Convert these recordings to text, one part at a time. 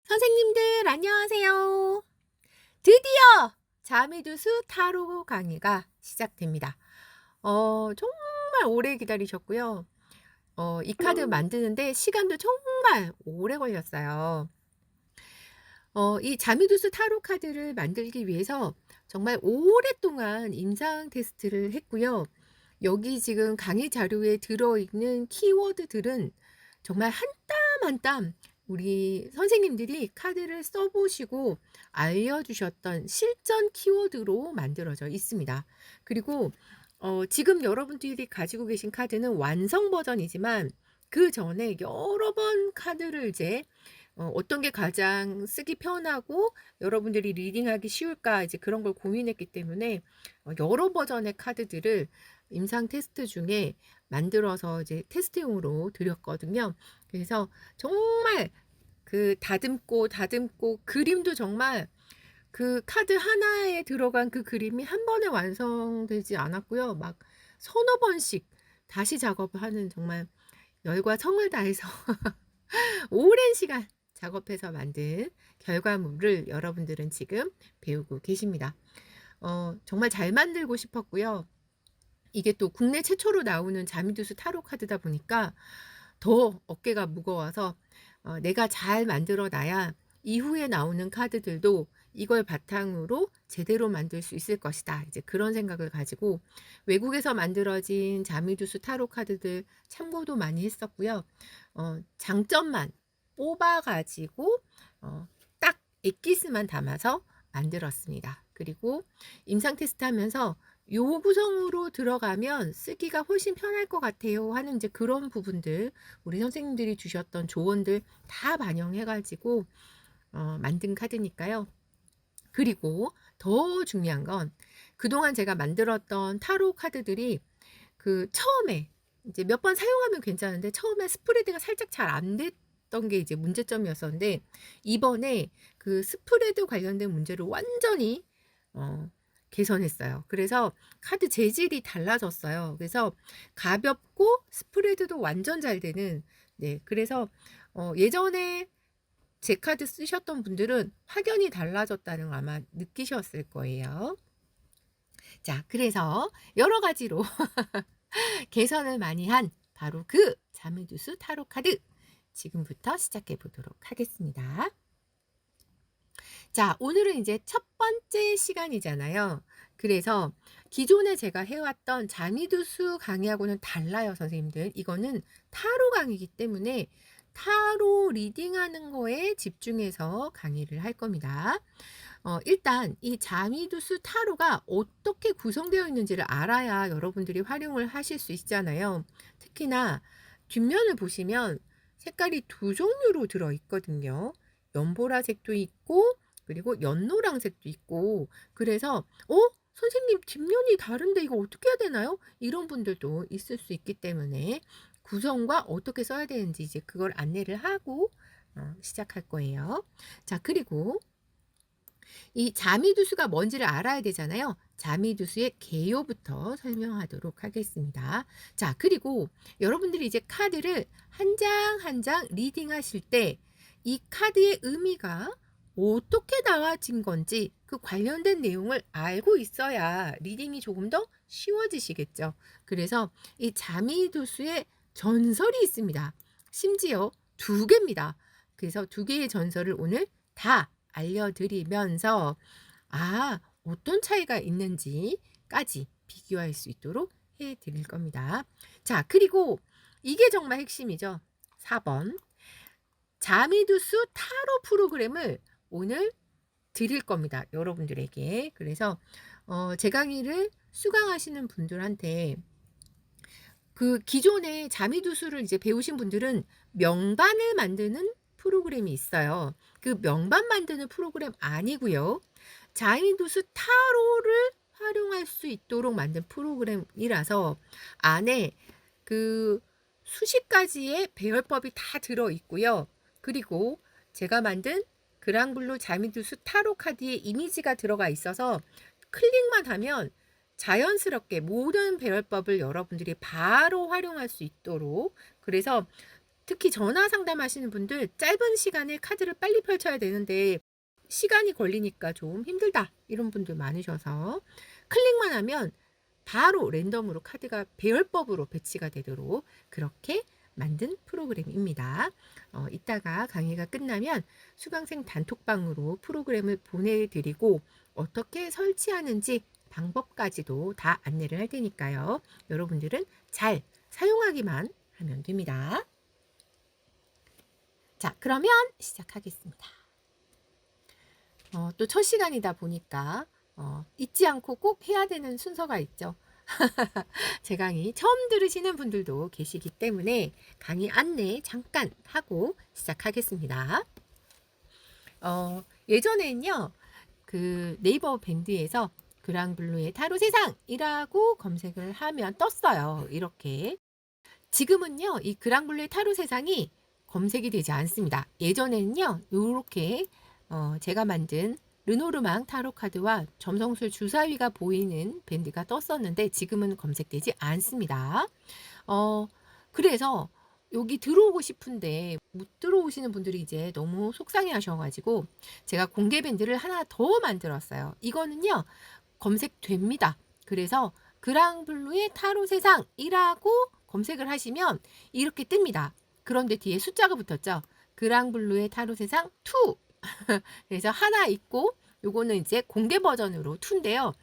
선생님들 안녕하세요. 드디어 자미두수 타로 강의가 시작됩니다. 정말 오래 기다리셨고요. 이 카드 만드는데 시간도 정말 오래 걸렸어요. 이 자미두수 타로 카드를 만들기 위해서 정말 오랫동안 임상 테스트를 했고요. 여기 지금 강의 자료에 들어있는 키워드들은 정말 한 땀 한 땀 우리 선생님들이 카드를 써보시고 알려주셨던 실전 키워드로 만들어져 있습니다. 그리고 지금 여러분들이 가지고 계신 카드는 완성 버전이지만 그 전에 여러 번 카드를 이제 어떤 게 가장 쓰기 편하고 여러분들이 리딩하기 쉬울까 이제 그런 걸 고민했기 때문에 여러 버전의 카드들을 임상 테스트 중에 만들어서 이제 테스트용으로 드렸거든요. 그래서 정말 그 다듬고 그림도 정말 그 카드 하나에 들어간 그 그림이 한 번에 완성되지 않았고요. 막 서너 번씩 다시 작업을 하는 정말 열과 성을 다해서 오랜 시간 작업해서 만든 결과물을 여러분들은 지금 배우고 계십니다. 정말 잘 만들고 싶었고요. 이게 또 국내 최초로 나오는 자미두수 타로 카드다 보니까 더 어깨가 무거워서 내가 잘 만들어 놔야 이후에 나오는 카드들도 이걸 바탕으로 제대로 만들 수 있을 것이다. 이제 그런 생각을 가지고 외국에서 만들어진 자미두수 타로 카드들 참고도 많이 했었고요. 장점만 뽑아 가지고 딱 엑기스만 담아서 만들었습니다. 그리고 임상 테스트 하면서 요 구성으로 들어가면 쓰기가 훨씬 편할 것 같아요 하는 이제 그런 부분들 우리 선생님들이 주셨던 조언들 다 반영해 가지고 만든 카드니까요. 그리고 더 중요한 건 그동안 제가 만들었던 타로 카드들이 그 처음에 이제 몇 번 사용하면 괜찮은데 처음에 스프레드가 살짝 잘 안 됐던 게 이제 문제점이었었는데 이번에 그 스프레드 관련된 문제를 완전히 개선했어요. 그래서 카드 재질이 달라졌어요. 그래서 가볍고 스프레드도 완전 잘 되는 네 그래서 예전에 제 카드 쓰셨던 분들은 확연히 달라졌다는 걸 아마 느끼셨을 거예요. 자 그래서 여러 가지로 개선을 많이 한 바로 그 자미두수 타로 카드 지금부터 시작해 보도록 하겠습니다. 자, 오늘은 이제 첫 번째 시간이잖아요. 그래서 기존에 제가 해왔던 자미두수 강의하고는 달라요, 선생님들. 이거는 타로 강의이기 때문에 타로 리딩하는 거에 집중해서 강의를 할 겁니다. 일단 이 자미두수 타로가 어떻게 구성되어 있는지를 알아야 여러분들이 활용을 하실 수 있잖아요. 특히나 뒷면을 보시면 색깔이 두 종류로 들어 있거든요. 연보라색도 있고 그리고 연노랑색도 있고 그래서 선생님 뒷면이 다른데 이거 어떻게 해야 되나요? 이런 분들도 있을 수 있기 때문에 구성과 어떻게 써야 되는지 이제 그걸 안내를 하고 시작할 거예요. 자, 그리고 이 자미두수가 뭔지를 알아야 되잖아요. 자미두수의 개요부터 설명하도록 하겠습니다. 자, 그리고 여러분들이 이제 카드를 한 장 한 장 리딩하실 때 이 카드의 의미가 어떻게 나와진 건지 그 관련된 내용을 알고 있어야 리딩이 조금 더 쉬워지시겠죠. 그래서 이 자미두수의 전설이 있습니다. 심지어 두 개입니다. 그래서 두 개의 전설을 오늘 다 알려드리면서 어떤 차이가 있는지까지 비교할 수 있도록 해드릴 겁니다. 자, 그리고 이게 정말 핵심이죠. 4번 자미두수 타로 프로그램을 오늘 드릴 겁니다. 여러분들에게. 그래서 제 강의를 수강하시는 분들한테 그 기존에 자미두수를 이제 배우신 분들은 명반을 만드는 프로그램이 있어요. 그 명반 만드는 프로그램 아니고요. 자미두수 타로를 활용할 수 있도록 만든 프로그램이라서 안에 그 수십 가지의 배열법이 다 들어 있고요. 그리고 제가 만든 그랑블루 자미두수 타로 카드의 이미지가 들어가 있어서 클릭만 하면 자연스럽게 모든 배열법을 여러분들이 바로 활용할 수 있도록 그래서 특히 전화 상담하시는 분들 짧은 시간에 카드를 빨리 펼쳐야 되는데 시간이 걸리니까 좀 힘들다 이런 분들 많으셔서 클릭만 하면 바로 랜덤으로 카드가 배열법으로 배치가 되도록 그렇게 만든 프로그램입니다. 이따가 강의가 끝나면 수강생 단톡방으로 프로그램을 보내드리고 어떻게 설치하는지 방법까지도 다 안내를 할 테니까요. 여러분들은 잘 사용하기만 하면 됩니다. 자, 그러면 시작하겠습니다. 또 첫 시간이다 보니까 잊지 않고 꼭 해야 되는 순서가 있죠. 제 강의 처음 들으시는 분들도 계시기 때문에 강의 안내 잠깐 하고 시작하겠습니다. 예전에는요, 그 네이버 밴드에서 그랑블루의 타로 세상이라고 검색을 하면 떴어요. 이렇게. 지금은요, 이 그랑블루의 타로 세상이 검색이 되지 않습니다. 예전에는요, 이렇게 제가 만든 르노르망 타로 카드와 점성술 주사위가 보이는 밴드가 떴었는데 지금은 검색되지 않습니다. 그래서 여기 들어오고 싶은데 못 들어오시는 분들이 이제 너무 속상해 하셔가지고 제가 공개 밴드를 하나 더 만들었어요. 이거는요, 검색됩니다. 그래서 그랑블루의 타로 세상이라고 검색을 하시면 이렇게 뜹니다. 그런데 뒤에 숫자가 붙었죠. 그랑블루의 타로 세상 2. 그래서 하나 있고 요거는 이제 공개 버전으로 2인데요.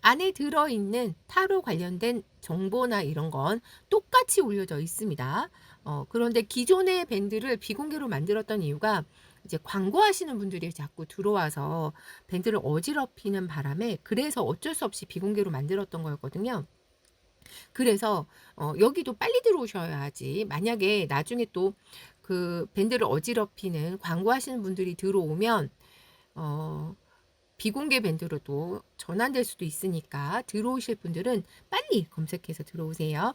안에 들어있는 타로 관련된 정보나 이런 건 똑같이 올려져 있습니다. 그런데 기존의 밴드를 비공개로 만들었던 이유가 이제 광고하시는 분들이 자꾸 들어와서 밴드를 어지럽히는 바람에 그래서 어쩔 수 없이 비공개로 만들었던 거였거든요. 그래서 여기도 빨리 들어오셔야지 만약에 나중에 또 그 밴드를 어지럽히는 광고하시는 분들이 들어오면 비공개 밴드로도 전환될 수도 있으니까 들어오실 분들은 빨리 검색해서 들어오세요.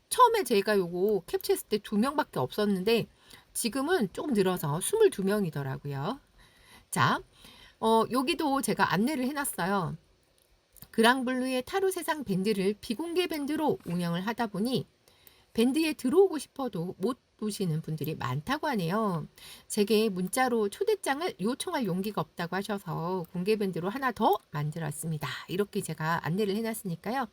처음에 제가 요거 캡처했을 때 2명밖에 없었는데 지금은 조금 늘어서 22명이더라고요. 자, 여기도 제가 안내를 해놨어요. 그랑블루의 타로 세상 밴드를 비공개 밴드로 운영을 하다 보니 밴드에 들어오고 싶어도 못 오시는 분들이 많다고 하네요. 제게 문자로 초대장을 요청할 용기가 없다고 하셔서 공개 밴드로 하나 더 만들었습니다. 이렇게 제가 안내를 해놨으니까요.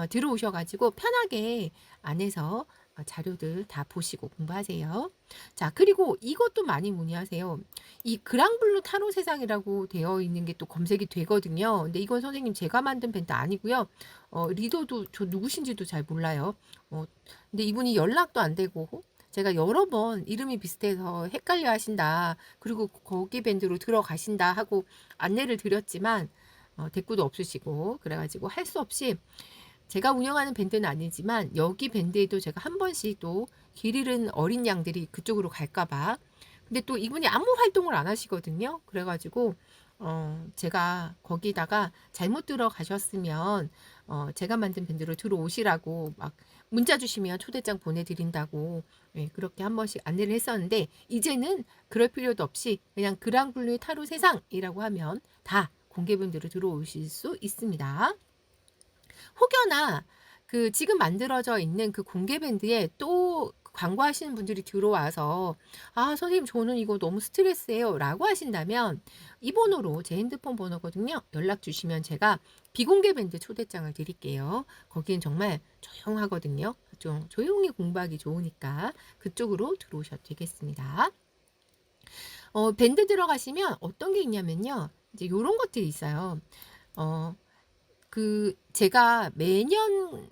들어오셔가지고 편하게 안에서 자료들 다 보시고 공부하세요. 자, 그리고 이것도 많이 문의하세요. 이 그랑블루 타로 세상이라고 되어 있는 게 또 검색이 되거든요. 근데 이건 선생님 제가 만든 밴드 아니고요. 리더도 저 누구신지도 잘 몰라요. 근데 이분이 연락도 안 되고 제가 여러 번 이름이 비슷해서 헷갈려 하신다. 그리고 거기 밴드로 들어가신다 하고 안내를 드렸지만 대꾸도 없으시고 그래가지고 할 수 없이 제가 운영하는 밴드는 아니지만 여기 밴드에도 제가 한 번씩 또 길 잃은 어린 양들이 그쪽으로 갈까봐 근데 또 이분이 아무 활동을 안 하시거든요. 그래가지고 제가 거기다가 잘못 들어가셨으면 제가 만든 밴드로 들어오시라고 막 문자 주시면 초대장 보내드린다고 그렇게 한 번씩 안내를 했었는데 이제는 그럴 필요도 없이 그냥 그랑블루의 타로 세상이라고 하면 다 공개밴드로 들어오실 수 있습니다. 혹여나 그 지금 만들어져 있는 그 공개 밴드에 또 광고하시는 분들이 들어와서 선생님 저는 이거 너무 스트레스예요 라고 하신다면 이 번호로 제 핸드폰 번호거든요. 연락 주시면 제가 비공개 밴드 초대장을 드릴게요. 거기는 정말 조용하거든요. 좀 조용히 공부하기 좋으니까 그쪽으로 들어오셔도 되겠습니다. 밴드 들어가시면 어떤 게 있냐면요. 이제 이런 것들이 있어요. 제가 매년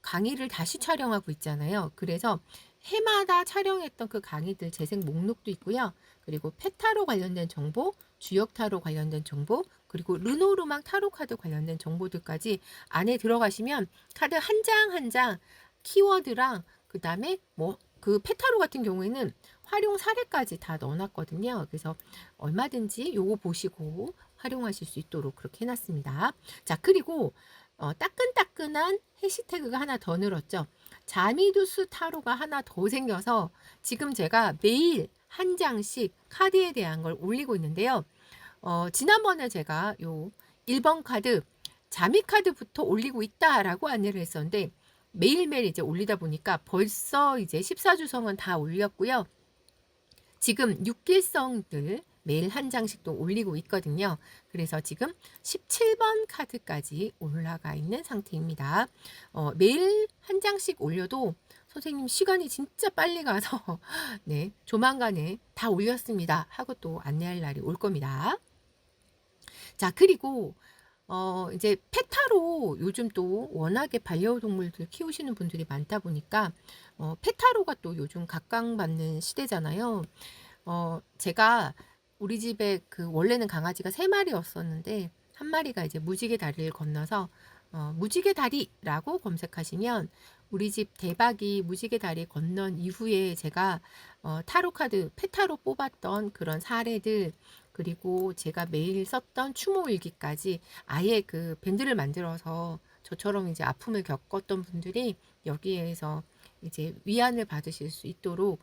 강의를 다시 촬영하고 있잖아요. 그래서 해마다 촬영했던 그 강의들 재생 목록도 있고요. 그리고 페타로 관련된 정보, 주역타로 관련된 정보, 그리고 르노르망 타로 카드 관련된 정보들까지 안에 들어가시면 카드 한 장 한 장 키워드랑 그 다음에 뭐 그 페타로 같은 경우에는 활용 사례까지 다 넣어놨거든요. 그래서 얼마든지 요거 보시고 활용하실 수 있도록 그렇게 해놨습니다. 자, 그리고 따끈따끈한 해시태그가 하나 더 늘었죠. 자미두스 타로가 하나 더 생겨서 지금 제가 매일 한 장씩 카드에 대한 걸 올리고 있는데요. 지난번에 제가 요 1번 카드 자미 카드부터 올리고 있다라고 안내를 했었는데 매일매일 이제 올리다 보니까 벌써 이제 14주성은 다 올렸고요. 지금 6일성들 매일 한 장씩도 올리고 있거든요. 그래서 지금 17번 카드까지 올라가 있는 상태입니다. 매일 한 장씩 올려도 선생님 시간이 진짜 빨리 가서 네, 조만간에 다 올렸습니다 하고 또 안내할 날이 올 겁니다. 자, 그리고 이제 페타로 요즘 또 워낙에 반려동물들 키우시는 분들이 많다 보니까 페타로가 또 요즘 각광받는 시대잖아요. 제가 우리 집에 그 원래는 강아지가 3마리였었는데 한 마리가 이제 무지개 다리를 건너서 무지개 다리라고 검색하시면 우리 집 대박이 무지개 다리 건넌 이후에 제가 타로 카드 페타로 뽑았던 그런 사례들, 그리고 제가 매일 썼던 추모 일기까지 아예 그 밴드를 만들어서 저처럼 이제 아픔을 겪었던 분들이 여기에서 이제 위안을 받으실 수 있도록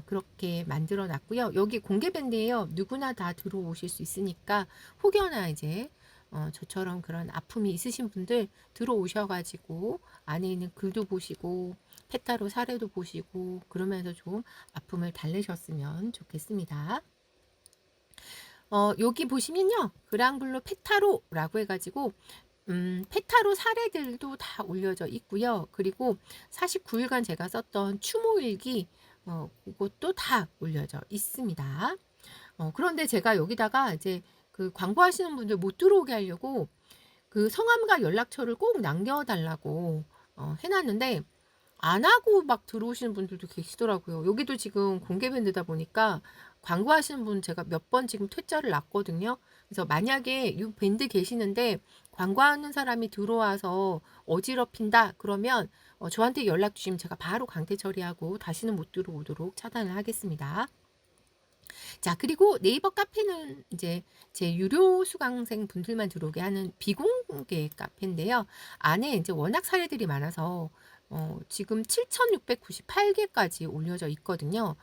그렇게 만들어 놨고요. 여기 공개 밴드예요. 누구나 다 들어오실 수 있으니까 혹여나 이제 저처럼 그런 아픔이 있으신 분들 들어오셔가지고 안에 있는 글도 보시고 페타로 사례도 보시고 그러면서 좀 아픔을 달래셨으면 좋겠습니다. 여기 보시면요, 그랑블루 페타로라고 해가지고 페타로 사례들도 다 올려져 있고요. 그리고 49일간 제가 썼던 추모일기 그것도 다 올려져 있습니다. 그런데 제가 여기다가 이제 그 광고하시는 분들 못 들어오게 하려고 그 성함과 연락처를 꼭 남겨달라고 해놨는데 안 하고 막 들어오시는 분들도 계시더라고요. 여기도 지금 공개 밴드다 보니까 광고하시는 분 제가 몇 번 지금 퇴짜를 놨거든요. 그래서 만약에 이 밴드 계시는데 광고하는 사람이 들어와서 어지럽힌다 그러면 저한테 연락 주시면 제가 바로 강퇴 처리하고 다시는 못 들어오도록 차단을 하겠습니다. 자, 그리고 네이버 카페는 이제 제 유료 수강생 분들만 들어오게 하는 비공개 카페인데요. 안에 이제 워낙 사례들이 많아서 지금 7,698개까지 올려져 있거든요.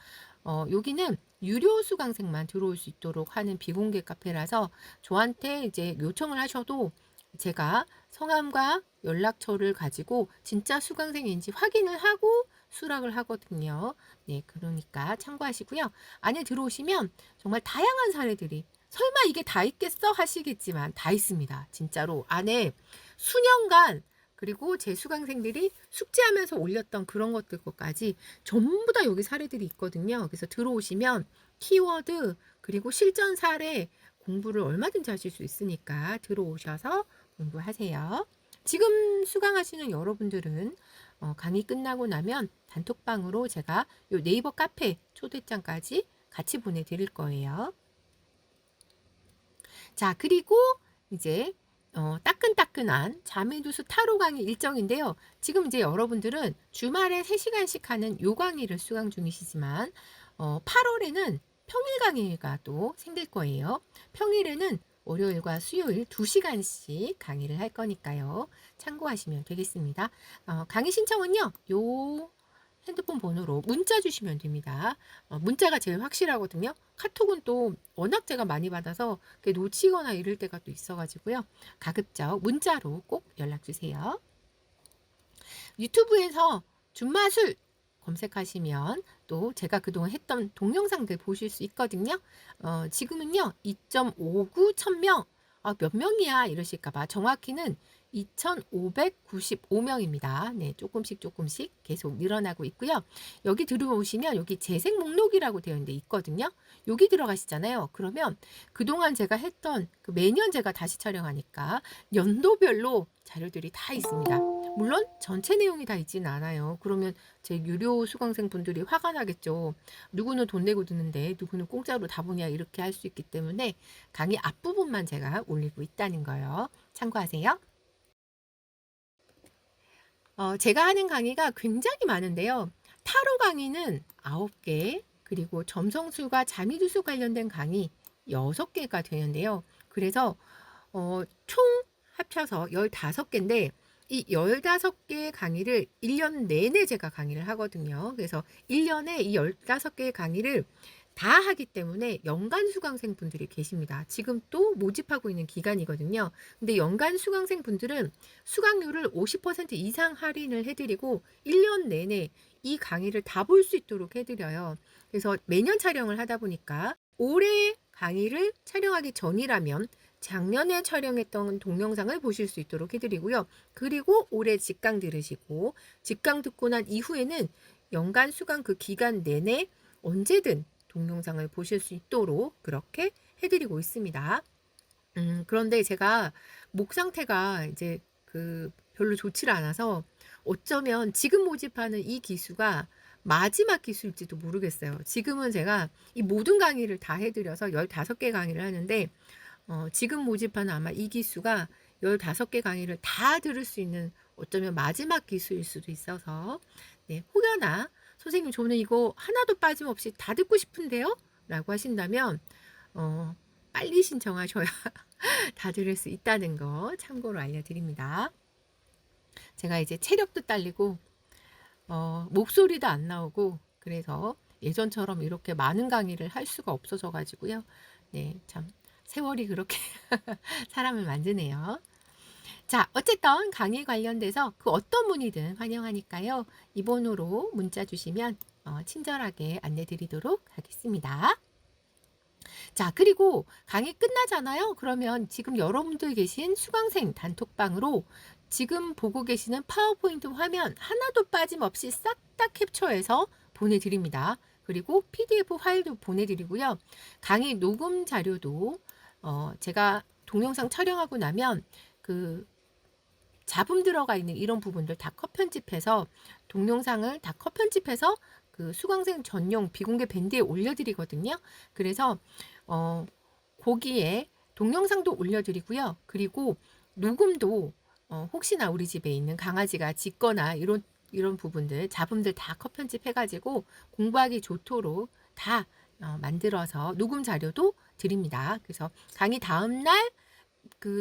여기는 유료 수강생만 들어올 수 있도록 하는 비공개 카페라서 저한테 이제 요청을 하셔도 제가 성함과 연락처를 가지고 진짜 수강생인지 확인을 하고 수락을 하거든요. 네, 그러니까 참고하시고요. 안에 들어오시면 정말 다양한 사례들이, 설마 이게 다 있겠어 하시겠지만 다 있습니다. 진짜로 안에 수년간, 그리고 제 수강생들이 숙제하면서 올렸던 그런 것들까지 전부 다 여기 사례들이 있거든요. 그래서 들어오시면 키워드 그리고 실전 사례 공부를 얼마든지 하실 수 있으니까 들어오셔서 공부하세요. 지금 수강하시는 여러분들은 강의 끝나고 나면 단톡방으로 제가 요 네이버 카페 초대장까지 같이 보내드릴 거예요. 자, 그리고 이제 따끈따끈한 자매두수 타로 강의 일정인데요. 지금 이제 여러분들은 주말에 3시간씩 하는 요 강의를 수강 중이시지만 8월에는 평일 강의가 또 생길 거예요. 평일에는 월요일과 수요일 2시간씩 강의를 할 거니까요. 참고하시면 되겠습니다. 강의 신청은요, 요 핸드폰 번호로 문자 주시면 됩니다. 문자가 제일 확실하거든요. 카톡은 또 워낙 제가 많이 받아서 놓치거나 이럴 때가 또 있어가지고요. 가급적 문자로 꼭 연락 주세요. 유튜브에서 준마술 검색하시면 또 제가 그동안 했던 동영상들 보실 수 있거든요. 지금은요 2.59 천명, 몇 명이야 이러실까봐 정확히는 2,595명입니다. 네, 조금씩 계속 늘어나고 있고요. 여기 들어오시면 여기 재생 목록이라고 되어 있는데 있거든요. 여기 들어가시잖아요. 그러면 그동안 제가 했던 매년 제가 다시 촬영하니까 연도별로 자료들이 다 있습니다. 물론 전체 내용이 다 있지는 않아요. 그러면 제 유료 수강생 분들이 화가 나겠죠. 누구는 돈 내고 듣는데 누구는 공짜로 다 보냐 이렇게 할 수 있기 때문에 강의 앞부분만 제가 올리고 있다는 거예요. 참고하세요. 제가 하는 강의가 굉장히 많은데요. 타로 강의는 9개, 그리고 점성술과 자미두수 관련된 강의 6개가 되는데요. 그래서 총 합쳐서 15개인데 이 15개의 강의를 1년 내내 제가 강의를 하거든요. 그래서 1년에 이 15개의 강의를 다 하기 때문에 연간 수강생 분들이 계십니다. 지금 또 모집하고 있는 기간이거든요. 근데 연간 수강생 분들은 수강료를 50% 이상 할인을 해드리고 1년 내내 이 강의를 다 볼 수 있도록 해드려요. 그래서 매년 촬영을 하다 보니까 올해 강의를 촬영하기 전이라면 작년에 촬영했던 동영상을 보실 수 있도록 해드리고요. 그리고 올해 직강 들으시고 직강 듣고 난 이후에는 연간 수강 그 기간 내내 언제든 동영상을 보실 수 있도록 그렇게 해드리고 있습니다. 그런데 제가 목 상태가 이제 별로 좋지를 않아서 어쩌면 지금 모집하는 이 기수가 마지막 기수일지도 모르겠어요. 지금은 제가 이 모든 강의를 다 해드려서 15개 강의를 하는데 지금 모집하는 아마 이 기수가 15개 강의를 다 들을 수 있는 어쩌면 마지막 기수일 수도 있어서 네, 혹여나 선생님 저는 이거 하나도 빠짐없이 다 듣고 싶은데요? 라고 하신다면 빨리 신청하셔야 다 들을 수 있다는 거 참고로 알려드립니다. 제가 이제 체력도 딸리고 목소리도 안 나오고 그래서 예전처럼 이렇게 많은 강의를 할 수가 없어져 가지고요. 네, 참 세월이 그렇게 사람을 만드네요. 자, 어쨌든 강의 관련돼서 그 어떤 문의든 환영하니까요. 이 번호로 문자 주시면 친절하게 안내 드리도록 하겠습니다. 자, 그리고 강의 끝나잖아요. 그러면 지금 여러분들 계신 수강생 단톡방으로 지금 보고 계시는 파워포인트 화면 하나도 빠짐없이 싹 다 캡처해서 보내드립니다. 그리고 PDF 파일도 보내드리고요. 강의 녹음 자료도 제가 동영상 촬영하고 나면 잡음 들어가 있는 이런 부분들 다 컷 편집해서 동영상을 다 컷 편집해서 수강생 전용 비공개 밴드에 올려드리거든요. 그래서 거기에 동영상도 올려드리고요. 그리고 녹음도 혹시나 우리 집에 있는 강아지가 짖거나 이런 부분들 잡음들 다 컷 편집해가지고 공부하기 좋도록 다 만들어서 녹음 자료도 드립니다. 그래서 강의 다음날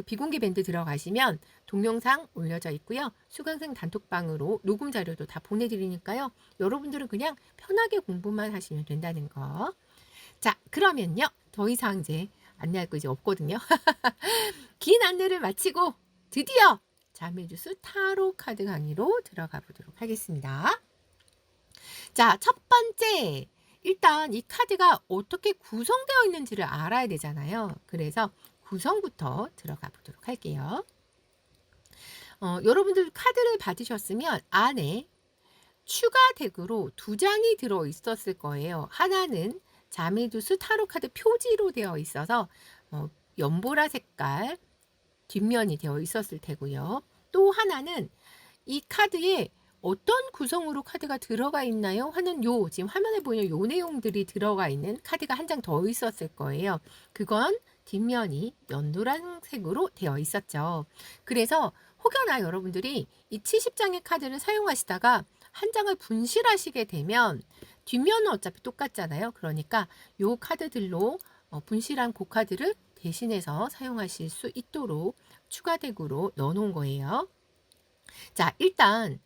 비공개 밴드 들어가시면 동영상 올려져 있고요. 수강생 단톡방으로 녹음 자료도 다 보내드리니까요. 여러분들은 그냥 편하게 공부만 하시면 된다는 거. 자, 그러면요. 더 이상 이제 안내할 거 이제 없거든요. 긴 안내를 마치고 드디어 자매주스 타로 카드 강의로 들어가 보도록 하겠습니다. 자, 첫 번째. 일단 이 카드가 어떻게 구성되어 있는지를 알아야 되잖아요. 그래서 구성부터 들어가 보도록 할게요. 여러분들 카드를 받으셨으면 안에 추가 덱으로 2장이 들어 있었을 거예요. 하나는 자매두수 타로 카드 표지로 되어 있어서 연보라 색깔 뒷면이 되어 있었을 테고요. 또 하나는 이 카드에 어떤 구성으로 카드가 들어가 있나요? 하는 지금 화면에 보이는 요 내용들이 들어가 있는 카드가 한 장 더 있었을 거예요. 그건 뒷면이 연노란색으로 되어 있었죠. 그래서 혹여나 여러분들이 이 70장의 카드를 사용하시다가 한 장을 분실하시게 되면 뒷면은 어차피 똑같잖아요. 그러니까 요 카드들로 분실한 그 카드를 대신해서 사용하실 수 있도록 추가 덱으로 넣어 놓은 거예요. 자, 일단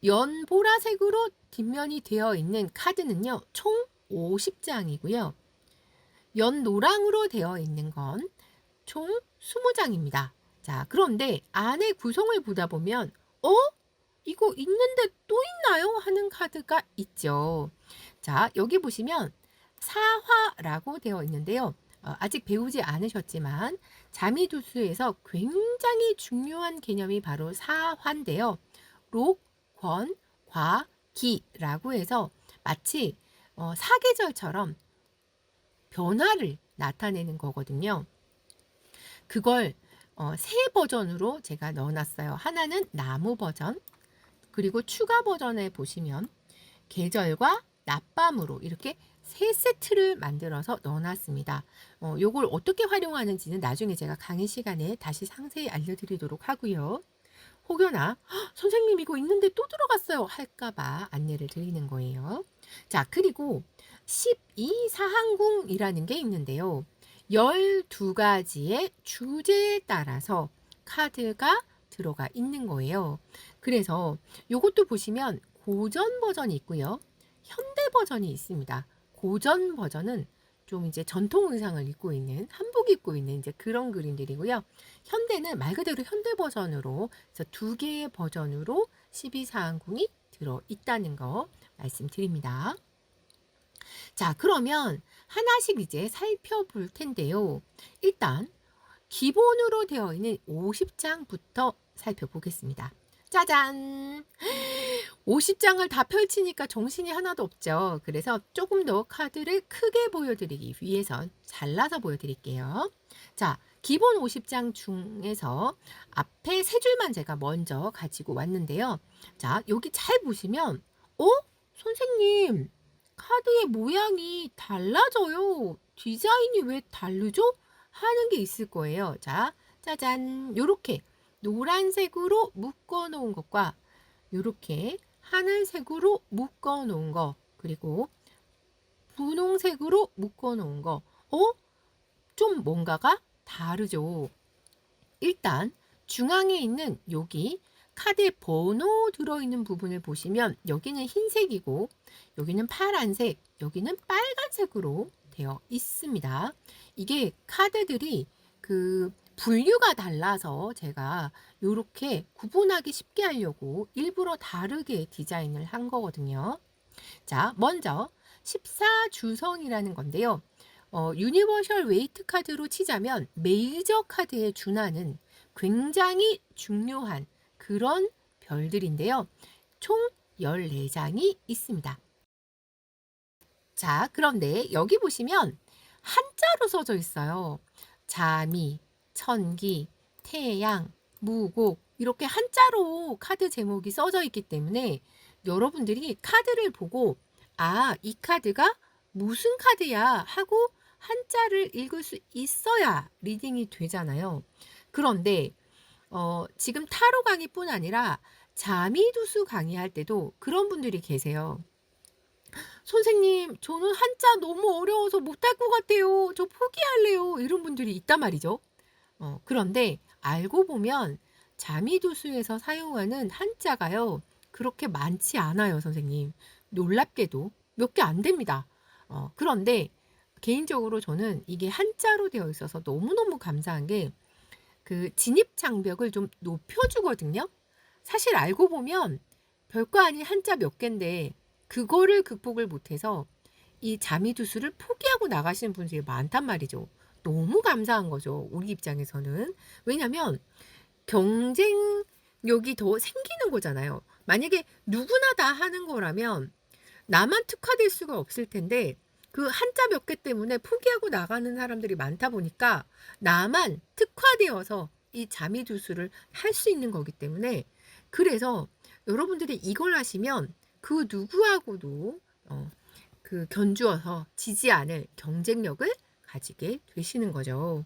연보라색으로 뒷면이 되어 있는 카드는요. 총 50장이고요. 연노랑으로 되어 있는 건 총 20장입니다. 자, 그런데 안에 구성을 보다 보면 이거 있는데 또 있나요? 하는 카드가 있죠. 자, 여기 보시면 사화라고 되어 있는데요. 아직 배우지 않으셨지만 자미두수에서 굉장히 중요한 개념이 바로 사화인데요. 록, 권, 과, 기라고 해서 마치 사계절처럼 변화를 나타내는 거거든요. 그걸 세 버전으로 제가 넣어놨어요. 하나는 나무 버전, 그리고 추가 버전에 보시면 계절과 낮밤으로 이렇게 세 세트를 만들어서 넣어놨습니다. 요걸 어떻게 활용하는지는 나중에 제가 강의 시간에 다시 상세히 알려드리도록 하고요. 혹여나 선생님 이거 있는데 또 들어갔어요 할까봐 안내를 드리는 거예요. 자, 그리고 12사항궁이라는 게 있는데요. 12가지의 주제에 따라서 카드가 들어가 있는 거예요. 그래서 이것도 보시면 고전 버전이 있고요. 현대 버전이 있습니다. 고전 버전은 좀 이제 전통 의상을 입고 있는, 한복 입고 있는 이제 그런 그림들이고요. 현대는 말 그대로 현대 버전으로, 그래서 두 개의 버전으로 12사항궁이 들어 있다는 거 말씀드립니다. 자, 그러면 하나씩 이제 살펴볼 텐데요. 일단 기본으로 되어 있는 50장부터 살펴보겠습니다. 짜잔! 50장을 다 펼치니까 정신이 하나도 없죠. 그래서 조금 더 카드를 크게 보여드리기 위해서 잘라서 보여드릴게요. 자, 기본 50장 중에서 앞에 세 줄만 제가 먼저 가지고 왔는데요. 자, 여기 잘 보시면 선생님, 카드의 모양이 달라져요. 디자인이 왜 다르죠? 하는 게 있을 거예요. 자, 짜잔! 요렇게 노란색으로 묶어 놓은 것과 요렇게 하늘색으로 묶어 놓은 거, 그리고 분홍색으로 묶어 놓은 거, 좀 뭔가가 다르죠. 일단 중앙에 있는 여기 카드에 번호 들어있는 부분을 보시면 여기는 흰색이고 여기는 파란색, 여기는 빨간색으로 되어 있습니다. 이게 카드들이 그 분류가 달라서 제가 이렇게 구분하기 쉽게 하려고 일부러 다르게 디자인을 한 거거든요. 자, 먼저 14주성이라는 건데요. 유니버셜 웨이트 카드로 치자면 메이저 카드에 준하는 굉장히 중요한 그런 별들인데요. 총 14장이 있습니다. 자, 그런데 여기 보시면 한자로 써져 있어요. 자미, 천기, 태양, 무곡 이렇게 한자로 카드 제목이 써져 있기 때문에 여러분들이 카드를 보고 이 카드가 무슨 카드야 하고 한자를 읽을 수 있어야 리딩이 되잖아요. 그런데 지금 타로 강의뿐 아니라 자미두수 강의할 때도 그런 분들이 계세요. 선생님, 저는 한자 너무 어려워서 못할 것 같아요. 저 포기할래요. 이런 분들이 있단 말이죠. 그런데 알고 보면 자미두수에서 사용하는 한자가요. 그렇게 많지 않아요, 선생님. 놀랍게도 몇 개 안 됩니다. 그런데 개인적으로 저는 이게 한자로 되어 있어서 너무너무 감사한 게 그 진입 장벽을 좀 높여주거든요. 사실 알고 보면 별거 아닌 한자 몇 개인데 그거를 극복을 못해서 이 자미두수를 포기하고 나가시는 분들이 많단 말이죠. 너무 감사한 거죠. 우리 입장에서는. 왜냐면 경쟁력이 더 생기는 거잖아요. 만약에 누구나 다 하는 거라면 나만 특화될 수가 없을 텐데 그 한자 몇 개 때문에 포기하고 나가는 사람들이 많다 보니까 나만 특화되어서 이 자미두수를 할 수 있는 거기 때문에 그래서 여러분들이 이걸 하시면 그 누구하고도 그 견주어서 지지 않을 경쟁력을 가지게 되시는 거죠.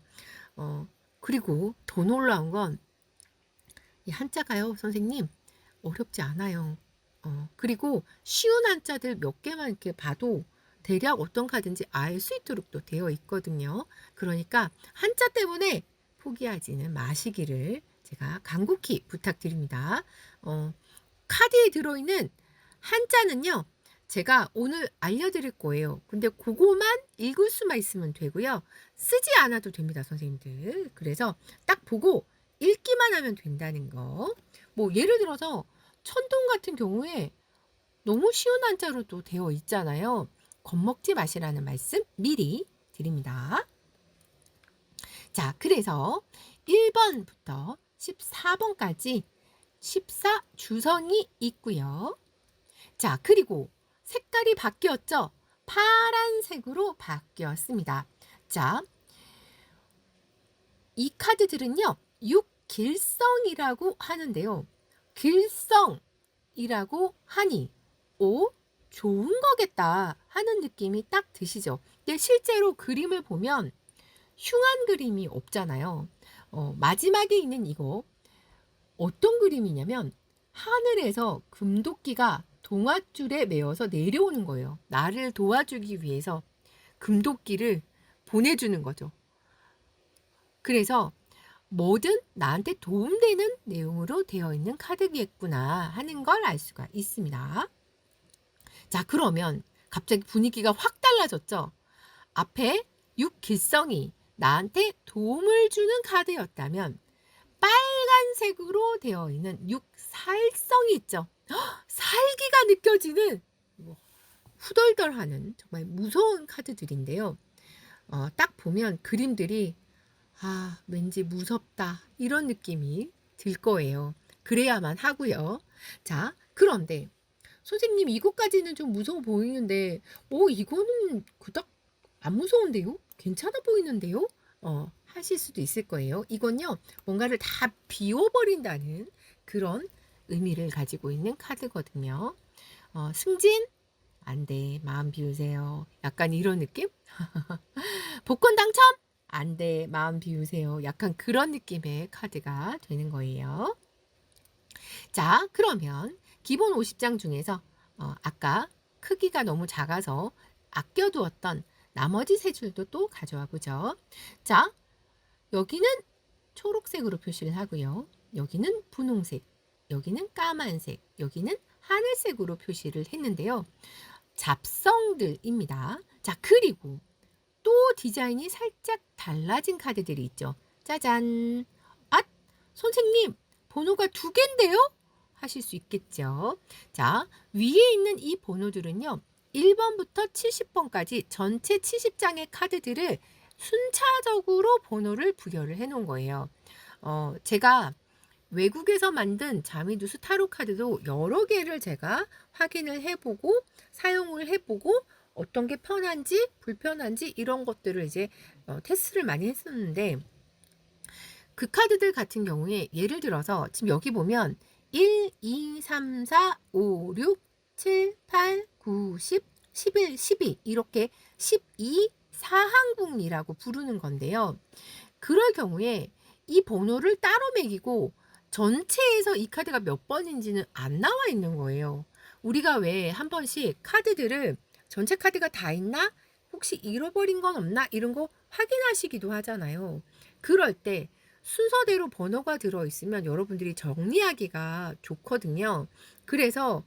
그리고 더 놀라운 건 이 한자가요, 선생님, 어렵지 않아요. 그리고 쉬운 한자들 몇 개만 이렇게 봐도 대략 어떤 카드인지 알 수 있도록 또 되어 있거든요. 그러니까 한자 때문에 포기하지는 마시기를 제가 간곡히 부탁드립니다. 카드에 들어있는 한자는요. 제가 오늘 알려드릴 거예요. 근데 그거만 읽을 수만 있으면 되고요. 쓰지 않아도 됩니다, 선생님들. 그래서 딱 보고 읽기만 하면 된다는 거. 뭐 예를 들어서 천둥 같은 경우에 너무 쉬운 한자로 또 되어 있잖아요. 겁먹지 마시라는 말씀 미리 드립니다. 자, 그래서 1번부터 14번까지 14주성이 있고요. 자, 그리고 색깔이 바뀌었죠? 파란색으로 바뀌었습니다. 자, 이 카드들은요. 육길성이라고 하는데요. 길성이라고 하니 좋은 거겠다 하는 느낌이 딱 드시죠. 근데 실제로 그림을 보면 흉한 그림이 없잖아요. 마지막에 있는 이거 어떤 그림이냐면 하늘에서 금도끼가 동아줄에 매어서 내려오는 거예요. 나를 도와주기 위해서 금도끼를 보내주는 거죠. 그래서 뭐든 나한테 도움되는 내용으로 되어 있는 카드겠구나 하는 걸 알 수가 있습니다. 자, 그러면 갑자기 분위기가 확 달라졌죠. 앞에 6기성이 나한테 도움을 주는 카드였다면 빨간색으로 되어 있는 6살성이 있죠. 살기가 느껴지는 후덜덜하는 정말 무서운 카드들인데요. 딱 보면 그림들이 왠지 무섭다 이런 느낌이 들 거예요. 그래야만 하고요. 자, 그런데 선생님 이것까지는 좀 무서워 보이는데 이거는 그닥 안 무서운데요? 괜찮아 보이는데요? 하실 수도 있을 거예요. 이건요, 뭔가를 다 비워버린다는 그런 의미를 가지고 있는 카드거든요. 승진? 안 돼. 마음 비우세요. 약간 이런 느낌? 복권 당첨? 안 돼. 마음 비우세요. 약간 그런 느낌의 카드가 되는 거예요. 자, 그러면 기본 50장 중에서 아까 크기가 너무 작아서 아껴두었던 나머지 세 줄도 또 가져와 보죠. 자, 여기는 초록색으로 표시를 하고요. 여기는 분홍색, 여기는 까만색, 여기는 하늘색으로 표시를 했는데요. 잡성들입니다. 자, 그리고 또 디자인이 살짝 달라진 카드들이 있죠. 짜잔! 선생님, 번호가 2개인데요? 하실 수 있겠죠. 자, 위에 있는 이 번호들은요. 1번부터 70번까지 전체 70장의 카드들을 순차적으로 번호를 부여를 해 놓은 거예요. 제가 외국에서 만든 자미두수 타로 카드도 여러 개를 제가 확인을 해보고 사용을 해보고 어떤 게 편한지 불편한지 이런 것들을 이제 테스트를 많이 했었는데, 그 카드들 같은 경우에 예를 들어서 지금 여기 보면 1, 2, 3, 4, 5, 6, 7, 8, 9, 10, 11, 12 이렇게 12 사항궁이라고 부르는 건데요. 그럴 경우에 이 번호를 따로 매기고 전체에서 이 카드가 몇 번인지는 안 나와 있는 거예요. 우리가 왜 한 번씩 카드들을 전체 카드가 다 있나? 혹시 잃어버린 건 없나? 이런 거 확인하시기도 하잖아요. 그럴 때 순서대로 번호가 들어있으면 여러분들이 정리하기가 좋거든요. 그래서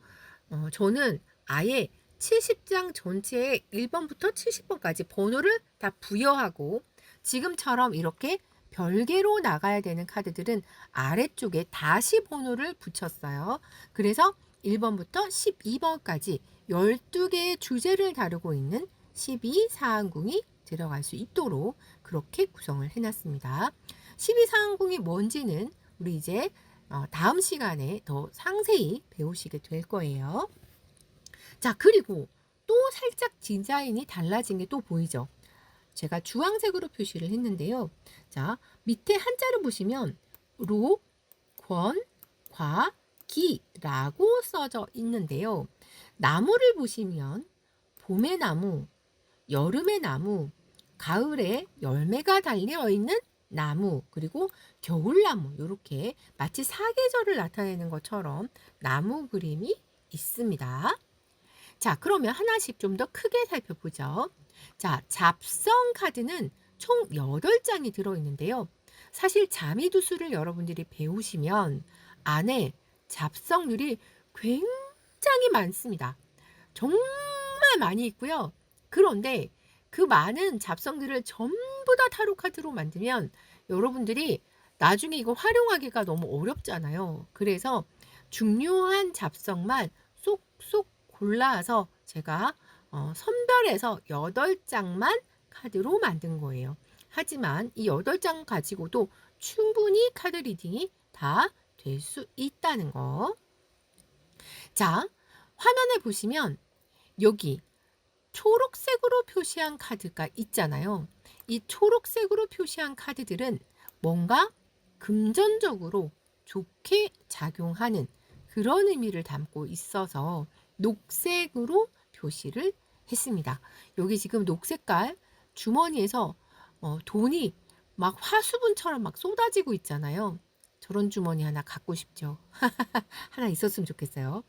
저는 아예 70장 전체에 1번부터 70번까지 번호를 다 부여하고, 지금처럼 이렇게 별개로 나가야 되는 카드들은 아래쪽에 다시 번호를 붙였어요. 그래서 1번부터 12번까지 12개의 주제를 다루고 있는 12사항궁이 들어갈 수 있도록 그렇게 구성을 해놨습니다. 12사항궁이 뭔지는 우리 이제 다음 시간에 더 상세히 배우시게 될 거예요. 자, 그리고 또 살짝 디자인이 달라진 게 또 보이죠? 제가 주황색으로 표시를 했는데요. 자, 밑에 한자를 보시면 로, 권, 과, 기라고 써져 있는데요. 나무를 보시면 봄의 나무, 여름의 나무, 가을에 열매가 달려 있는 나무, 그리고 겨울나무, 이렇게 마치 사계절을 나타내는 것처럼 나무 그림이 있습니다. 자, 그러면 하나씩 좀 더 크게 살펴보죠. 자, 잡성 카드는 총 8장이 들어있는데요. 사실 자미두수를 여러분들이 배우시면 안에 잡성률이 굉장히 많습니다. 정말 많이 있고요. 그런데 그 많은 잡성들을 전부 다 타로 카드로 만들면 여러분들이 나중에 이거 활용하기가 너무 어렵잖아요. 그래서 중요한 잡성만 쏙쏙 골라서 제가 선별해서 8장만 카드로 만든 거예요. 하지만 이 8장 가지고도 충분히 카드 리딩이 다 될 수 있다는 거. 자, 화면에 보시면 여기 초록색으로 표시한 카드가 있잖아요. 이 초록색으로 표시한 카드들은 뭔가 금전적으로 좋게 작용하는 그런 의미를 담고 있어서 녹색으로 표시를 했습니다. 여기 지금 녹색깔 주머니에서 돈이 막 화수분처럼 막 쏟아지고 있잖아요. 저런 주머니 하나 갖고 싶죠. 하나 있었으면 좋겠어요.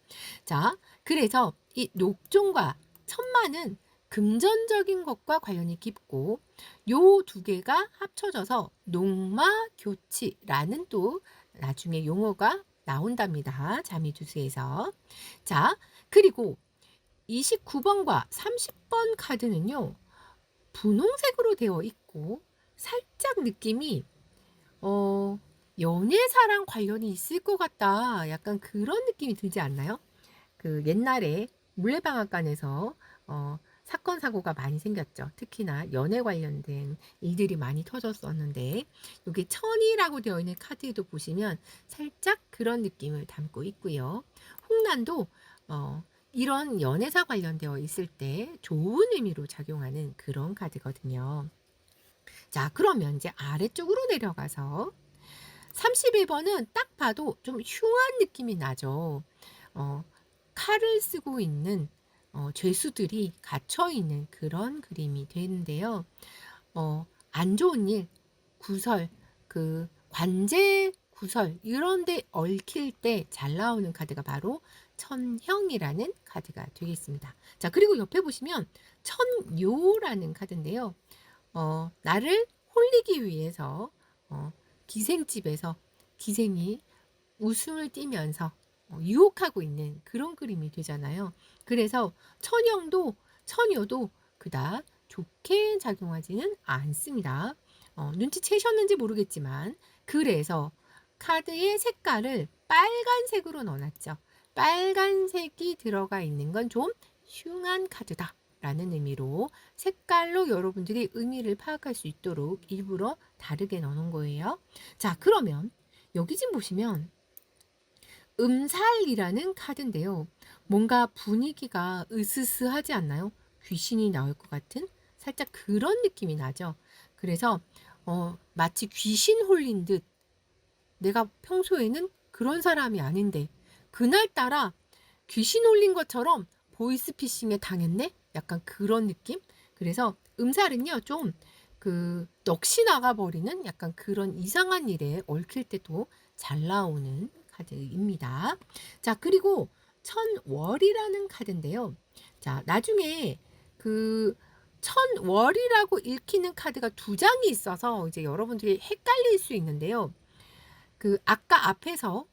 자, 그래서 이 녹종과 천마는 금전적인 것과 관련이 깊고, 요 두 개가 합쳐져서 녹마교치라는 또 나중에 용어가 나온답니다. 자미두수에서. 자, 그리고 29번과 30번 카드는요. 분홍색으로 되어 있고 살짝 느낌이 어 연애사랑 관련이 있을 것 같다. 약간 그런 느낌이 들지 않나요? 그 옛날에 물레방앗간에서 사건 사고가 많이 생겼죠. 특히나 연애 관련된 일들이 많이 터졌었는데 여기 천이라고 되어 있는 카드에도 보시면 살짝 그런 느낌을 담고 있고요. 홍란도 이런 연애사 관련되어 있을 때 좋은 의미로 작용하는 그런 카드거든요. 자, 그러면 이제 아래쪽으로 내려가서 31번은 딱 봐도 좀 흉한 느낌이 나죠. 어, 칼을 쓰고 있는 죄수들이 갇혀 있는 그런 그림이 되는데요. 안 좋은 일, 구설, 그 관제 구설 이런 데 얽힐 때 잘 나오는 카드가 바로 천형이라는 카드가 되겠습니다. 자, 그리고 옆에 보시면 천요라는 카드인데요. 나를 홀리기 위해서 기생집에서 기생이 웃음을 띠면서 유혹하고 있는 그런 그림이 되잖아요. 그래서 천형도 천요도 그닥 좋게 작용하지는 않습니다. 눈치채셨는지 모르겠지만 그래서 카드의 색깔을 빨간색으로 넣어놨죠. 빨간색이 들어가 있는 건 좀 흉한 카드다 라는 의미로 색깔로 여러분들이 의미를 파악할 수 있도록 일부러 다르게 넣어놓은 거예요. 자, 그러면 여기 지금 보시면 음살이라는 카드인데요. 뭔가 분위기가 으스스하지 않나요? 귀신이 나올 것 같은 살짝 그런 느낌이 나죠. 그래서 마치 귀신 홀린 듯 내가 평소에는 그런 사람이 아닌데 그날따라 귀신 홀린 것처럼 보이스피싱에 당했네? 약간 그런 느낌? 그래서 음살은요, 좀 넋이 나가버리는 약간 그런 이상한 일에 얽힐 때도 잘 나오는 카드입니다. 자, 그리고 천월이라는 카드인데요. 자, 나중에 그 천월이라고 읽히는 카드가 두 장이 있어서 이제 여러분들이 헷갈릴 수 있는데요. 아까 앞에서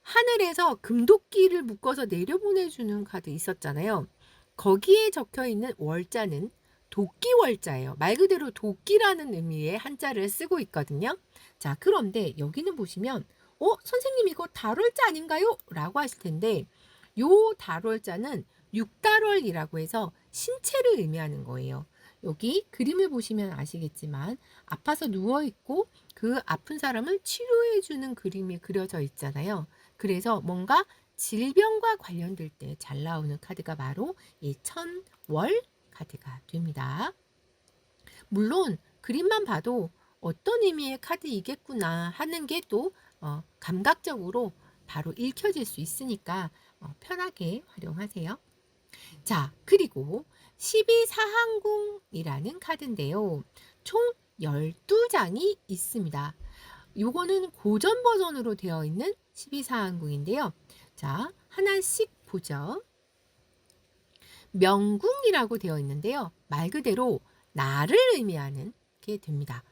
하늘에서 금도끼를 묶어서 내려보내주는 카드 있었잖아요. 거기에 적혀 있는 월자는 도끼 월자예요. 말 그대로 도끼라는 의미의 한자를 쓰고 있거든요. 자, 그런데 여기는 보시면 선생님 이거 달월자 아닌가요? 라고 하실 텐데 요 달월자는 육달월이라고 해서 신체를 의미하는 거예요. 여기 그림을 보시면 아시겠지만 아파서 누워있고 그 아픈 사람을 치료해주는 그림이 그려져 있잖아요. 그래서 뭔가 질병과 관련될 때 잘 나오는 카드가 바로 이 천월 카드가 됩니다. 물론 그림만 봐도 어떤 의미의 카드이겠구나 하는 게 또 감각적으로 바로 읽혀질 수 있으니까 편하게 활용하세요. 자, 그리고 12사항궁이라는 카드인데요. 총 12장이 있습니다. 요거는 고전 버전으로 되어 있는 12사항궁인데요. 자, 하나씩 보죠. 명궁이라고 되어 있는데요. 말 그대로 나를 의미하는 게 됩니다.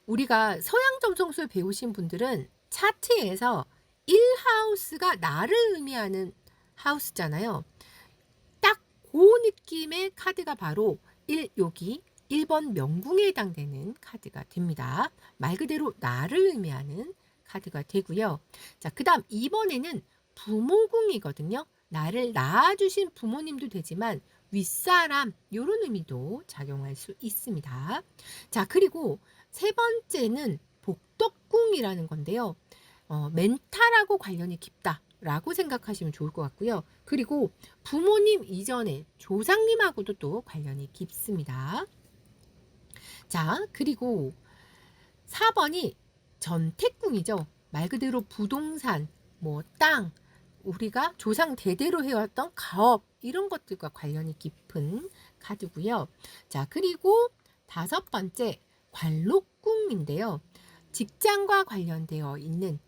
우리가 서양 점성술 배우신 분들은 차트에서 1하우스가 나를 의미하는 하우스잖아요. 딱 그 느낌의 카드가 바로 여기 1번 명궁에 해당되는 카드가 됩니다. 말 그대로 나를 의미하는 카드가 되고요. 자, 그 다음 2번에는 부모궁이거든요. 나를 낳아주신 부모님도 되지만 윗사람 이런 의미도 작용할 수 있습니다. 자, 그리고 세 번째는 복덕궁이라는 건데요. 멘탈하고 관련이 깊다라고 생각하시면 좋을 것 같고요. 그리고 부모님 이전에 조상님하고도 또 관련이 깊습니다. 자, 그리고 4번이 전택궁이죠. 말 그대로 부동산, 땅, 우리가 조상 대대로 해왔던 가업 이런 것들과 관련이 깊은 카드고요. 자, 그리고 5번째 관록궁인데요. 직장과 관련되어 있는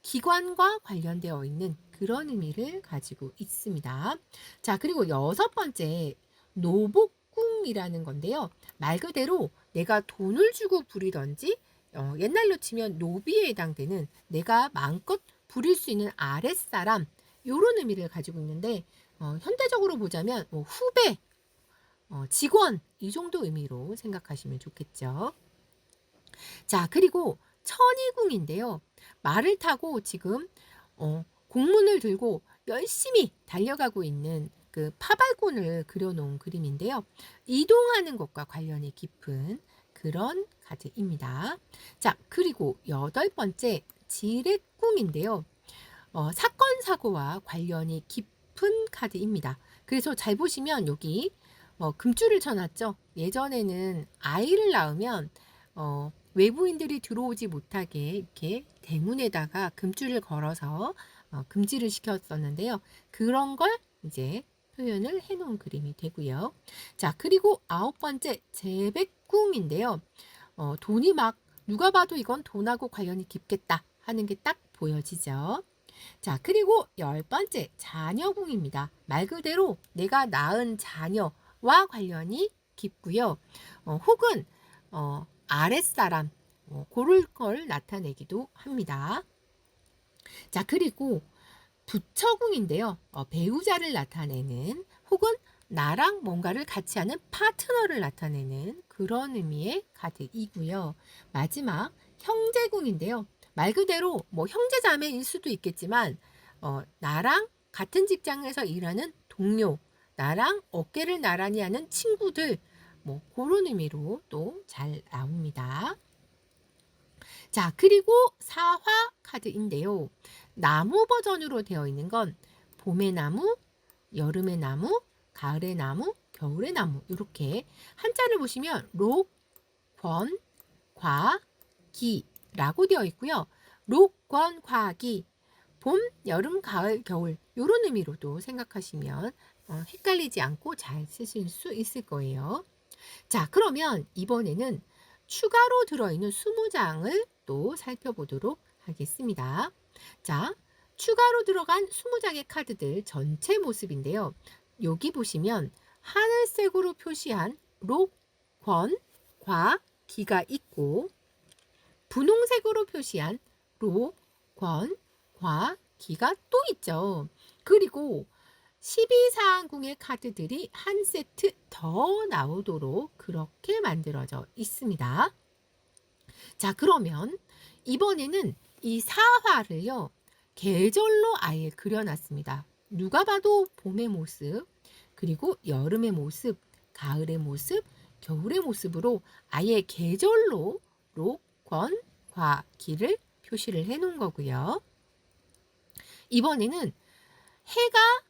기관과 관련되어 있는 그런 의미를 가지고 있습니다. 자, 그리고 6번째 노복궁이라는 건데요. 말 그대로 내가 돈을 주고 부리던지 옛날로 치면 노비에 해당되는 내가 마음껏 부릴 수 있는 아랫사람 요런 의미를 가지고 있는데 현대적으로 보자면 뭐 후배, 직원 이 정도 의미로 생각하시면 좋겠죠. 자, 그리고 천이궁인데요. 말을 타고 지금 공문을 들고 열심히 달려가고 있는 그 파발곤을 그려놓은 그림인데요. 이동하는 것과 관련이 깊은 그런 카드입니다. 자, 그리고 8번째 지뢰궁인데요. 사건 사고와 관련이 깊은 카드입니다. 그래서 잘 보시면 여기 금줄을 쳐놨죠. 예전에는 아이를 낳으면 외부인들이 들어오지 못하게 이렇게 대문에다가 금줄을 걸어서 금지를 시켰었는데요. 그런 걸 이제 표현을 해놓은 그림이 되고요. 자, 그리고 9번째 재백궁인데요. 돈이 막 누가 봐도 이건 돈하고 관련이 깊겠다 하는 게 딱 보여지죠. 자, 그리고 10번째 자녀궁입니다. 말 그대로 내가 낳은 자녀와 관련이 깊고요. 혹은 아랫사람 고를 걸 나타내기도 합니다. 자, 그리고 부처궁인데요. 배우자를 나타내는 혹은 나랑 뭔가를 같이 하는 파트너를 나타내는 그런 의미의 카드이고요. 마지막 형제궁인데요. 말 그대로 뭐 형제자매일 수도 있겠지만 나랑 같은 직장에서 일하는 동료, 나랑 어깨를 나란히 하는 친구들 뭐 그런 의미로 또 잘 나옵니다. 자, 그리고 사화 카드인데요. 나무 버전으로 되어 있는 건 봄의 나무, 여름의 나무, 가을의 나무, 겨울의 나무 이렇게 한자를 보시면 록, 권, 과, 기라고 되어 있고요. 록, 권, 과, 기 봄, 여름, 가을, 겨울 이런 의미로도 생각하시면 헷갈리지 않고 잘 쓰실 수 있을 거예요. 자, 그러면 이번에는 추가로 들어있는 20장을 또 살펴보도록 하겠습니다. 자, 추가로 들어간 20장의 카드들 전체 모습인데요. 여기 보시면 하늘색으로 표시한 록, 권, 과, 기가 있고 분홍색으로 표시한 록, 권, 과, 기가 또 있죠. 그리고 12사항궁의 카드들이 한 세트 더 나오도록 그렇게 만들어져 있습니다. 자, 그러면 이번에는 이 사화를요, 계절로 아예 그려놨습니다. 누가 봐도 봄의 모습, 그리고 여름의 모습, 가을의 모습, 겨울의 모습으로 아예 계절로 록, 권, 과, 기를 표시를 해 놓은 거고요. 이번에는 해가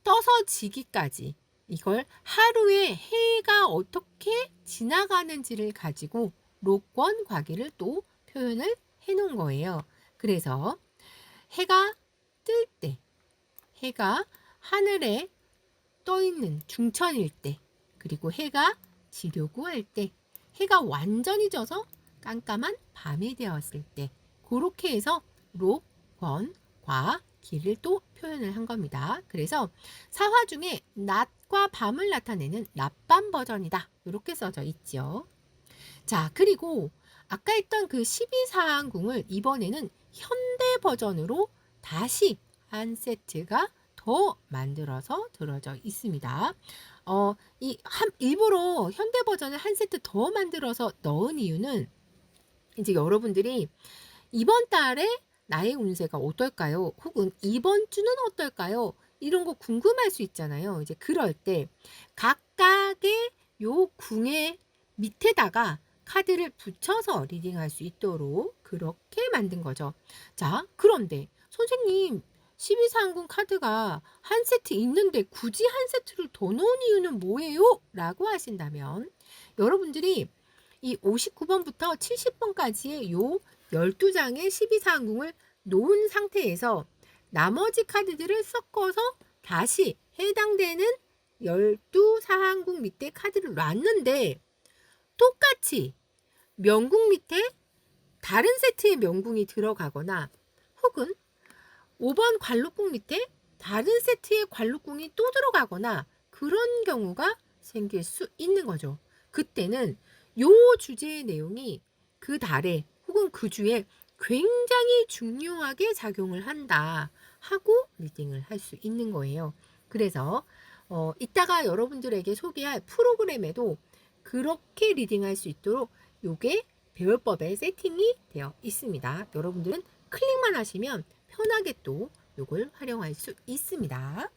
떠서 지기까지 이걸 하루에 해가 어떻게 지나가는지를 가지고 록권 과기를 또 표현을 해 놓은 거예요. 그래서 해가 뜰 때, 해가 하늘에 떠 있는 중천일 때, 그리고 해가 지려고 할 때, 해가 완전히 져서 깜깜한 밤이 되었을 때, 그렇게 해서 록, 권, 과, 기를 또 표현을 한 겁니다. 그래서 사화 중에 낮과 밤을 나타내는 낮밤 버전이다. 이렇게 써져 있죠. 자, 그리고 아까 했던 그 12사항궁을 이번에는 현대 버전으로 다시 한 세트가 더 만들어서 들어져 있습니다. 일부러 현대 버전을 한 세트 더 만들어서 넣은 이유는 이제 여러분들이 이번 달에 나의 운세가 어떨까요? 혹은 이번 주는 어떨까요? 이런 거 궁금할 수 있잖아요. 이제 그럴 때 각각의 요 궁의 밑에다가 카드를 붙여서 리딩할 수 있도록 그렇게 만든 거죠. 자, 그런데 선생님 12상궁 카드가 한 세트 있는데 굳이 한 세트를 더 넣은 이유는 뭐예요? 라고 하신다면 여러분들이 이 59번부터 70번까지의 요 12장의 12사항궁을 놓은 상태에서 나머지 카드들을 섞어서 다시 해당되는 12사항궁 밑에 카드를 놨는데 똑같이 명궁 밑에 다른 세트의 명궁이 들어가거나 혹은 5번 관록궁 밑에 다른 세트의 관록궁이 또 들어가거나 그런 경우가 생길 수 있는 거죠. 그때는 요 주제의 내용이 그 달에 혹은 그 주에 굉장히 중요하게 작용을 한다 하고 리딩을 할 수 있는 거예요. 그래서 이따가 여러분들에게 소개할 프로그램에도 그렇게 리딩할 수 있도록 요게 배울법에 세팅이 되어 있습니다. 여러분들은 클릭만 하시면 편하게 또 요걸 활용할 수 있습니다.